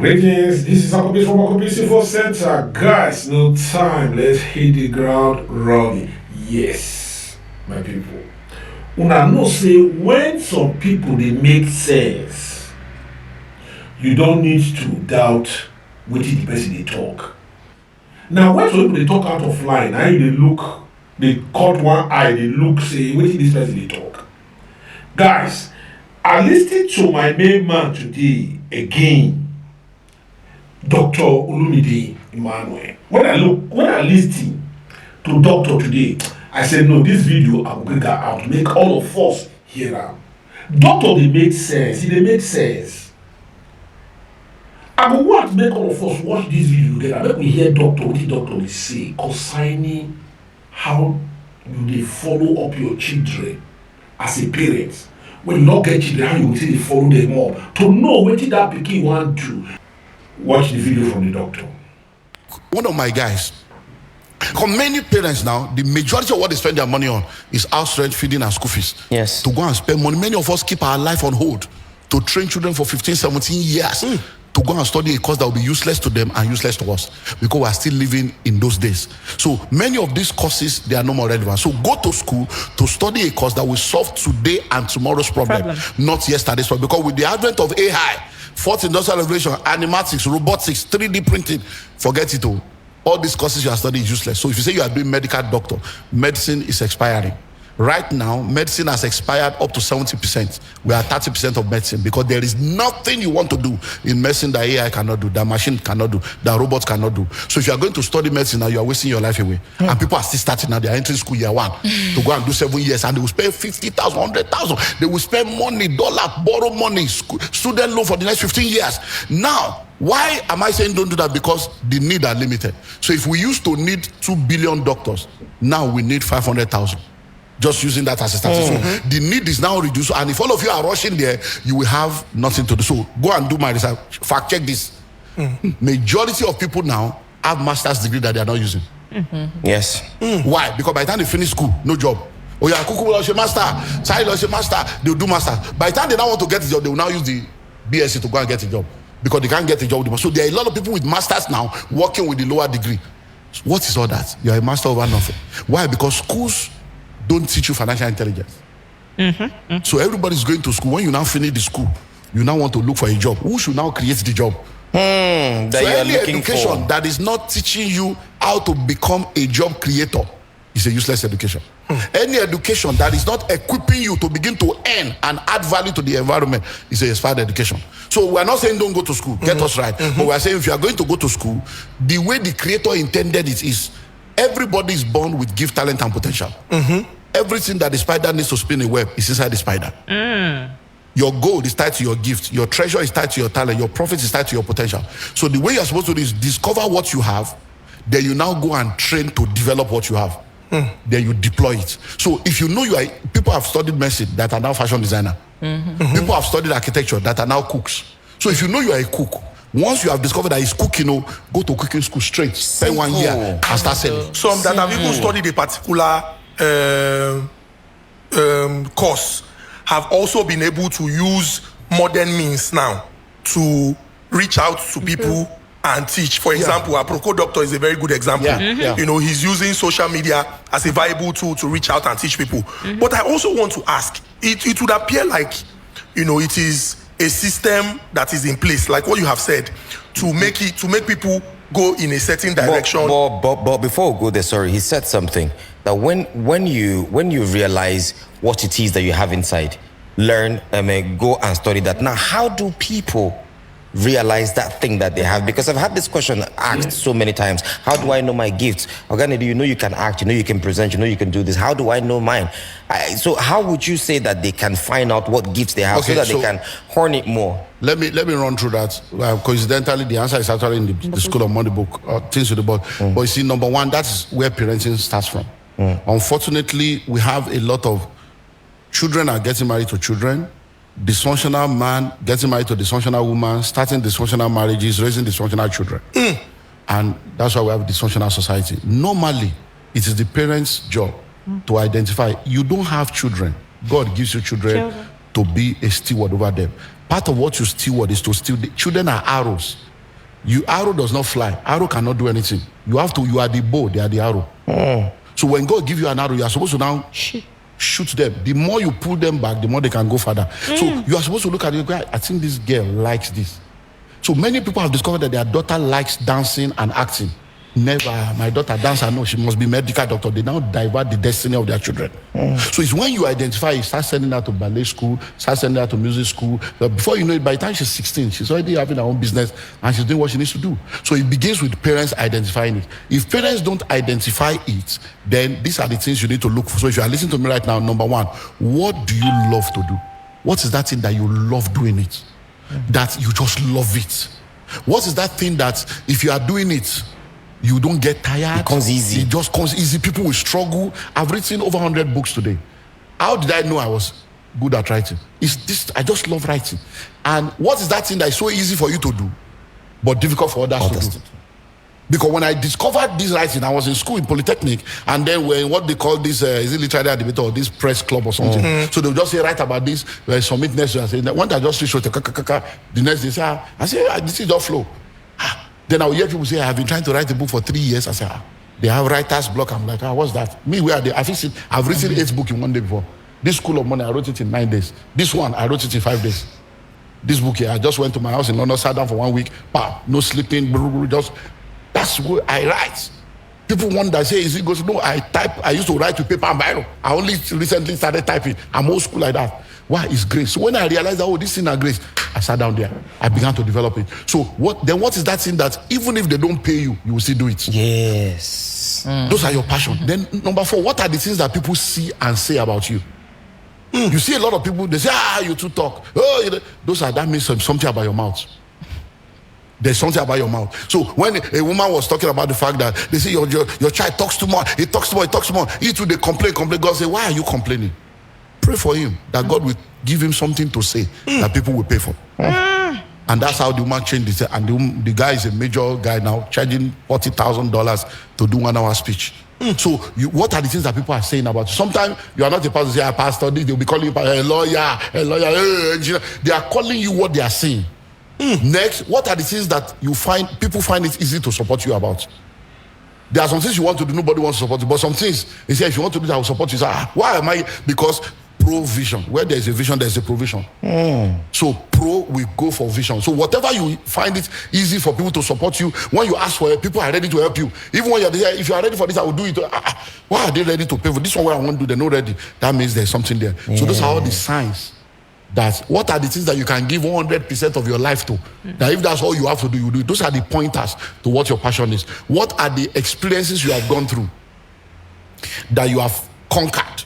Greetings, this is Akobis from Akobis Info Center. Guys, no time, let's hit the ground running. Yes, my people. Una know say when some people they make sense, you don't need to doubt wetin the person they talk. Now when some people they talk out of line, na they look, they cut one eye, they look say wetin this person they talk. Guys, I listened to my main man today again. Dr. Olumide Emmanuel. When I listen to Doctor today, I said, no, this video I will bring that out, make all of us hear am. Doctor, they make sense. They make sense. I go want make all of us watch this video together. Make we hear Doctor, what the doctor dey say concerning how you dey follow up your children as a parent. When you not get children, how you will say they follow them up to know wetin that pikin wan do. Watch the video from the doctor. One of my guys, for many parents now, the majority of what they spend their money on is house rent, feeding, and school fees. Yes. To go and spend money. Many of us keep our life on hold to train children for 15, 17 years to go and study a course that will be useless to them and useless to us because we are still living in those days. So many of these courses, they are no more relevant. So go to school to study a course that will solve today and tomorrow's problem. Not yesterday's problem. Because with the advent of AI, fourth industrial revolution, animatics, robotics, 3D printing, forget it all. All these courses you are studying is useless. So if you say you are doing medical doctor, medicine is expiring. Right now, medicine has expired up to 70%. We are 30% of medicine because there is nothing you want to do in medicine that AI cannot do, that machine cannot do, that robots cannot do. So if you are going to study medicine now, you are wasting your life away. And people are still starting now, they are entering school year one to go and do 7 years and they will spend 50,000, 100,000. They will spend money, dollar, borrow money, student loan for the next 15 years. Now, why am I saying don't do that? Because the need are limited. So if we used to need 2 billion doctors, now we need 500,000. Just using that as a statistic. So the need is now reduced, and if all of you are rushing there, you will have nothing to do. So go and do my research. Fact check this. Majority of people now have master's degree that they are not using. Yes. Why? Because by the time they finish school, no job. Oh yeah, Kuku will master, Child will master, they'll do master. By the time they now want to get a job, they will now use the BSc to go and get a job because they can't get a job. So there are a lot of people with masters now working with the lower degree. What is all that? You are a master over nothing. Why? Because schools don't teach you financial intelligence. So everybody's going to school. When you now finish the school, you now want to look for a job. Who should now create the job? That so you are any looking education for. that is not teaching you how to become a job creator is a useless education. Any education that is not equipping you to begin to earn and add value to the environment is a expired education. So we're not saying don't go to school, get us right. But we're saying if you are going to go to school, the way the creator intended it is everybody is born with gift, talent, and potential. Everything that the spider needs to spin a web is inside the spider. Your gold is tied to your gift. Your treasure is tied to your talent. Your profit is tied to your potential. So the way you're supposed to do is discover what you have, then you now go and train to develop what you have. Then you deploy it. So if you know people have studied medicine that are now fashion designer. People have studied architecture that are now cooks. So if you know you are a cook, once you have discovered that it's cooking, go to cooking school straight, spend 1 year and start selling. Some that have even studied a particular course have also been able to use modern means now to reach out to people and teach. For example, Aproko Doctor is a very good example. You know, he's using social media as a viable tool to reach out and teach people. But I also want to ask, it would appear like, you know, it is a system that is in place, like what you have said, to make people go in a certain direction. But before we go there, sorry, he said something that when you realize what it is that you have inside, learn, go and study that. Now, how do people realize that thing that they have? Because I've had this question asked so many times. How do I know my gifts? Organic, you know you can act, you know you can present, you know you can do this. How do I know mine? So how would you say that they can find out what gifts they have so that they can hone it more? Let me run through that. Coincidentally, the answer is actually in the School of Money book, Things with the Board. But you see, number one, that's where parenting starts from. Unfortunately, we have a lot of children are getting married to children, dysfunctional man getting married to dysfunctional woman, starting dysfunctional marriages, raising dysfunctional children. And that's why we have a dysfunctional society. Normally, it is the parents' job to identify. You don't have children. God gives you children to be a steward over them. Part of what you steward is to steal. Children are arrows Arrow does not fly. Arrow cannot do anything. You are the bow, they are the arrow. So when God gives you an arrow, you are supposed to now shoot them. The more you pull them back, the more they can go further. So you are supposed to look at it. I think this girl likes this. So many people have discovered that their daughter likes dancing and acting. Never, my daughter dancer, no, she must be medical doctor. They now divert the destiny of their children. So it's when you identify, you start sending her to ballet school, start sending her to music school. But before you know it, by the time she's 16, she's already having her own business and she's doing what she needs to do. So it begins with parents identifying it. If parents don't identify it, then these are the things you need to look for. So if you are listening to me right now, number one, what do you love to do? What is that thing that you love doing it? That you just love it? What is that thing that if you are doing it, you don't get tired? It comes easy. It just comes easy. People will struggle. I've written over 100 books today. How did I know I was good at writing? It's this. I just love writing. And what is that thing that is so easy for you to do, but difficult for others to do? Because when I discovered this writing, I was in school in Polytechnic, and then when what they call this, is it literary debate or this press club or something? So they'll just say, write about this, submit next year. I say, one I just reach out, the next day, I say, this is just flow. Then I will hear people say, I have been trying to write a book for 3 years. I say, they have writer's block. I'm like, what's that? Me, where are they? I've written 8 books in 1 day before. This School of Money, I wrote it in 9 days. This one, I wrote it in 5 days. This book here, I just went to my house in London, sat down for 1 week, no sleeping, just, that's what I write. People wonder, say, is it goes? No, I used to write with paper and biro. I only recently started typing. I'm old school like that. Why is grace? So when I realized that, this thing is grace, I sat down there. I began to develop it. So what is that thing that even if they don't pay you, you will still do it? Yes. Those are your passion. Then number 4, what are the things that people see and say about you? You see a lot of people, they say, you too talk. That means something about your mouth. There's something about your mouth. So when a woman was talking about the fact that they say your child talks too much, he talks too much, he too they complain. God say, why are you complaining? Pray for him that God will give him something to say that people will pay for. And that's how the woman changed it. And the guy is a major guy now, charging $40,000 to do 1 hour speech. So what are the things that people are saying about you? Sometimes you are not a pastor, say, pastor, they'll be calling you a lawyer, engineer. They are calling you what they are saying. Next, what are the things that people find it easy to support you about? There are some things you want to do, nobody wants to support you. But some things, they say, if you want to do that, I will support you. Say, why am I? Because provision. Where there is a vision, there is a provision. So we go for vision. So whatever you find it easy for people to support you, when you ask for it, people are ready to help you. Even when you're there, if you are ready for this, I will do it. Why are they ready to pay for this one where I want to do? They're not ready. That means there's something there. So those are all the signs. What are the things that you can give 100% of your life to? That if that's all you have to do, you do it. Those are the pointers to what your passion is. What are the experiences you have gone through that you have conquered?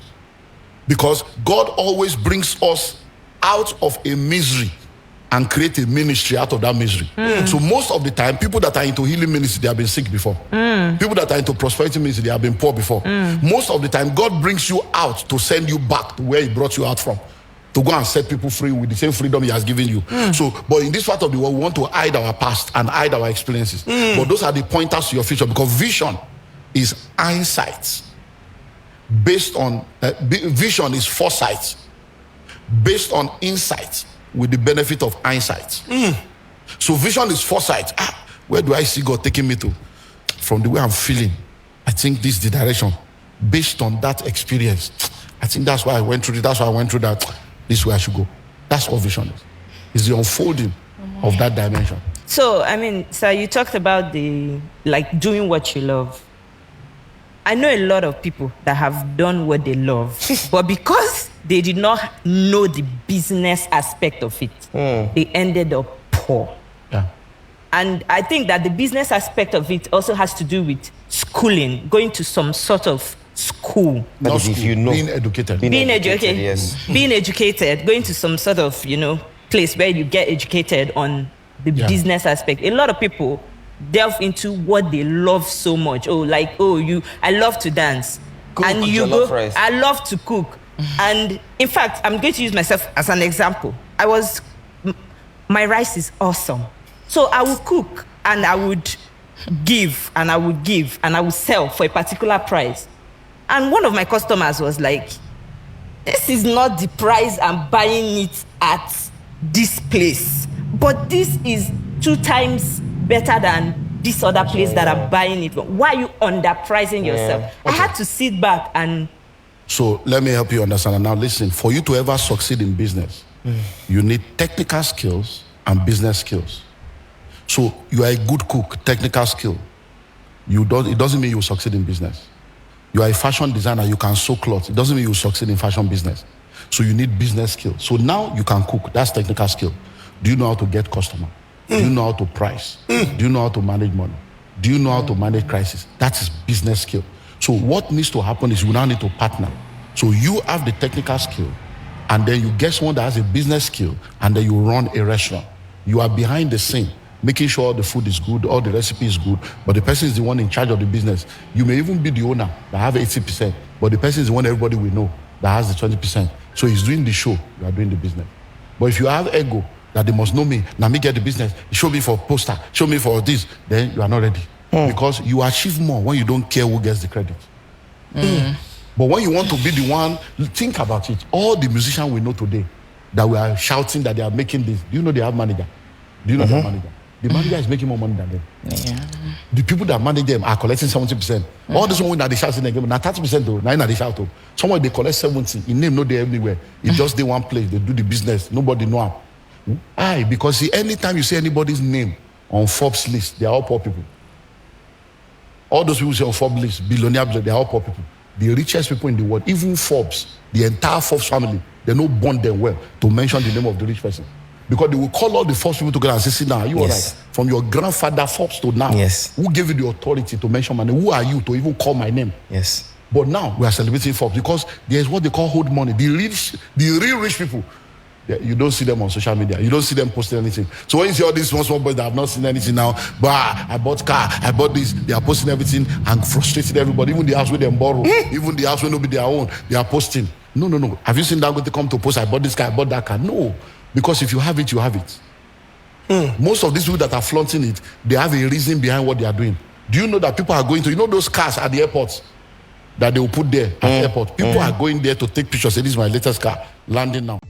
Because God always brings us out of a misery and create a ministry out of that misery. So most of the time, people that are into healing ministry, they have been sick before. People that are into prosperity ministry, they have been poor before. Most of the time, God brings you out to send you back to where he brought you out from, to go and set people free with the same freedom he has given you. So, but in this part of the world, we want to hide our past and hide our experiences. But those are the pointers to your future, because vision is insight. Based on, vision is foresight. Based on insight with the benefit of hindsight. So vision is foresight. Where do I see God taking me to? From the way I'm feeling, I think this is the direction. Based on that experience, I think that's why I went through it. That's why I went through that. This is where I should go. That's what vision is. It's the unfolding of that dimension. So, I mean, sir, you talked about doing what you love. I know a lot of people that have done what they love, but because they did not know the business aspect of it, they ended up poor. Yeah. And I think that the business aspect of it also has to do with schooling, going to some sort of school. Not If you know, being educated. Being educated, yes. Being educated, going to some sort of, place where you get educated on the business aspect. A lot of people delve into what they love so much. I love to dance. Cook and you jollof go, rice. I love to cook. And in fact, I'm going to use myself as an example. My rice is awesome. So I would cook and I would give and I would give and I would sell for a particular price. And one of my customers was like, this is not the price I'm buying it at this place, but this is 2 times better than this other place that I'm buying it from? Why are you underpricing yourself? I had to sit back and... So let me help you understand. Now listen, for you to ever succeed in business, you need technical skills and business skills. So you are a good cook, technical skill. It doesn't mean you will succeed in business. You are a fashion designer, you can sew clothes. It doesn't mean you will succeed in fashion business. So you need business skills. So now you can cook, that's technical skill. Do you know how to get customer? Do you know how to price? Do you know how to manage money? Do you know how to manage crisis? That is business skill. So what needs to happen is you now need to partner. So you have the technical skill, and then you get someone that has a business skill, and then you run a restaurant. You are behind the scene, making sure all the food is good, all the recipe is good, but the person is the one in charge of the business. You may even be the owner that have 80%, but the person is the one everybody will know that has the 20%. So he's doing the show, you are doing the business. But if you have ego, that they must know me, now me get the business, show me for poster, show me for this, then you are not ready. Because you achieve more when you don't care who gets the credit. But when you want to be the one, think about it. All the musicians we know today that we are shouting that they are making this, do you know they have manager? Do you know they have manager? The manager is making more money than them. Yeah. The people that manage them are collecting 70%. All this one that they shout in the game, now 30% though, now they shout though. Someone they collect 70, in name no they everywhere. It just they one place, they do the business, nobody know how. Why? Because see, anytime you see anybody's name on Forbes list, they are all poor people. All those people say on Forbes list, billionaires, they are all poor people. The richest people in the world, even Forbes, the entire Forbes family, they don't bond them well to mention the name of the rich person. Because they will call all the Forbes people together and say, see now, are you all right? From your grandfather Forbes to now, who gave you the authority to mention my name? Who are you to even call my name? Yes. But now we are celebrating Forbes because there's what they call hold money. The real rich people, you don't see them on social media. You don't see them posting anything. So when you see all these small boys that have not seen anything now, but I bought car, I bought this, they are posting everything and frustrated everybody. Even the house where they borrow, even the house where no be their own, they are posting. No. Have you seen Dangote come to post, I bought this car, I bought that car? No. Because if you have it, you have it. Most of these people that are flaunting it, they have a reason behind what they are doing. Do you know that people are going to, those cars at the airports that they will put there at the airport? People are going there to take pictures. Say, this is my latest car, landing now.